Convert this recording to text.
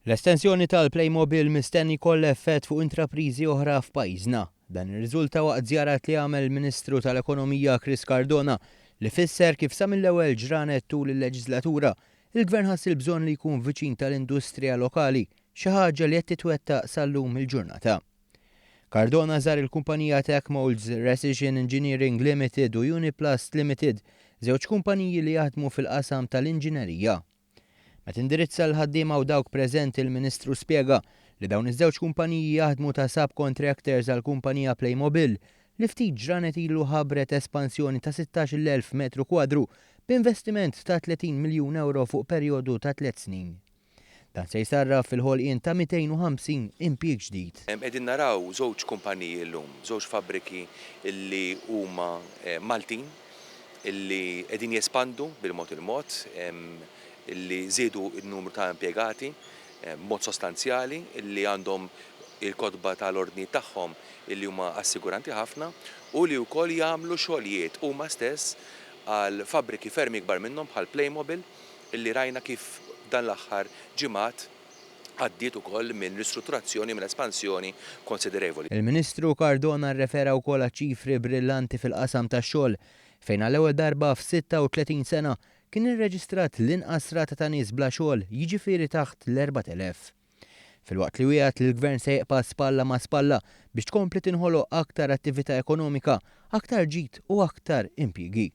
L-estensjoni tal-Playmobil mistenni kollha effett fuq intrapriżi oħra f'pajjiżna. Dan irriżulta waqt żjarat li għamel il-Ministru tal-Ekonomija Chris Cardona li fisser kif sa mill-ewwel ġranet tul il-leġislatura il-Gvern ħass il-bżonn li jkun viċin tal-industrija lokali, xi ħaġa li qed titwettaq sal-lum il-ġurnata. Cardona żar il-kumpanija Tech Molds Precision Engineering Limited u Uniplast Limited, żewġ kumpaniji li jaħdmu fil-qasam tal-inġinerija. Meta indirizza l-ħaddiema u dawk preżenti il-Ministru spjega li dawn iż-żewġ kumpaniji jaħdmu ta' subcontractors għall kumpanija Playmobil li ftit ġranet ilu ħabbret espansjoni ta' 16,000 metru kwadru b'investiment ta' 30 miljun euro fuq perjodu ta' 3 snin. Dan se jsarraf fil-ħolqien ta' 250 impjieg ġdid. Qegħdin naraw żewġ kumpaniji llum, żewġ fabbriki illi huma Maltin, illi qegħdin jespandu bil-mod il-mod, illi żiedu n-numru ta' impjegati b'mod sostanzjali, illi għandhom il-kodba tal-ordni tagħhom illi huma assiguranti ħafna u li wkoll jagħmlu xogħlijiet huma stess għal fabbriki ferm ikbar minnhom bħal Playmobil illi rajna kif dan l-aħħar ġimgħat għaddiet ukoll minn ristrutturazzjoni minn espansjoni konsiderevoli. Il-Ministru Cardona rrefera wkoll għal ċifri brillanti fil-qasam tax-xogħol fejn għall-ewwel darba f'36 sena kien irreġistrat l-inqas rata ta' nies bla xogħol, jiġifieri taħt l-4,000. Filwaqt li wieħed li l-Gvern se jeqpa' spalla ma' spalla biex tkompli tinħoloq aktar attività ekonomika, aktar ġid u aktar impjiegi.